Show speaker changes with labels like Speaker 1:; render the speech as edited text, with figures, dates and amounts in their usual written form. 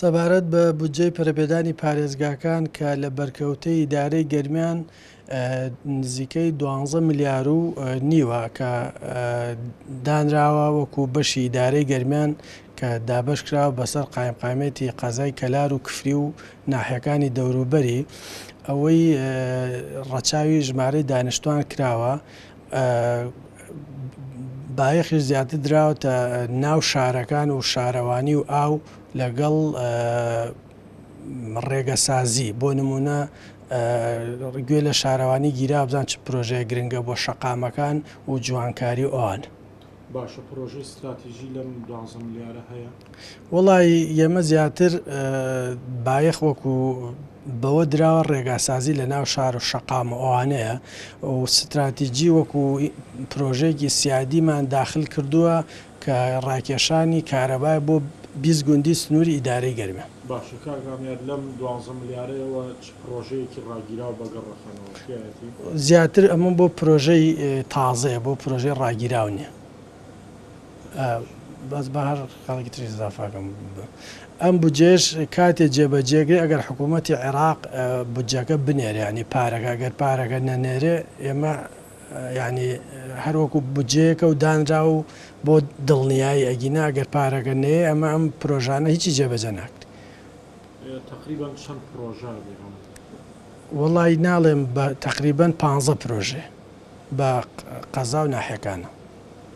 Speaker 1: سەبارەت بە بودجەی پەرەپێدانی پارێزگاکان کە لە بەرکەوتەی ئیدارەی گەرمیان نزیکەی 12 ملیار و نیوە کە دانراوە وەکو بەشی ئیدارەی گەرمیان کە دابەش کراوە بەسەر قایمقامێتی قەزای کەلار و کفری و ناحیەکانی دەوروبەری ئەوەی ڕەچاوی ژمارەی دانیشتوان کراوە بایەخی زیاتر دراوەتە ناو شارەکان و شارەوانی و ئاو لەگەڵ ڕێگەسازی بۆ نمونە گوێ لە شارەوانی گیرا بزان چ پرۆژەیە گرنگە بۆ شەقامەکان و جوانکاری ئەوان.
Speaker 2: باشە پرۆژەی استراتیژی لەم 12 ملیارە هەیە؟
Speaker 1: وەڵی ئێمە زیاتر بایەخ وەکو بەوە دراوە ڕێگاسازی لە ناو شار و شەقامە ئەوانەیە و استراتیژی وەکو پرۆژێکی سیادیمان داخل کردووە کە ڕاکێشانی کارەبای بۆ 20 گوندی سنووری ئیدارەی گەرمە.
Speaker 2: باشە کاگامیار لەم 12 ملیارەوە چ پرۆژەیەکی ڕاگیرا و بەگەڕەخەنەوە
Speaker 1: زیاتر ئەمە بۆ پرۆژەی تازەیە بۆ پرۆژەی ڕاگیراو نیە. بەس بە هەر خەڵکی تری زافاکەم ئەم بودجێش کاتێ جێبەجێگری ئەگەر حکوومەتی عێراق بودجەکە بنێرێ ینی پارەکە ئەگەر پارەکە نەنێرێ ئێمە ینی هەروەکو بودجەیەکە و دانرا و بۆ دڵنیایی ئەگینا ئەگەر پارەکە نەیە ئەمە ئەم پرۆژانە هیچی جێبەجێ ناکرێت.
Speaker 2: تقریبا چەند پرۆژە
Speaker 1: وەڵی ناڵێم بە تقریبان 15 پرۆژێ بە قەزا و ناحیەکانە.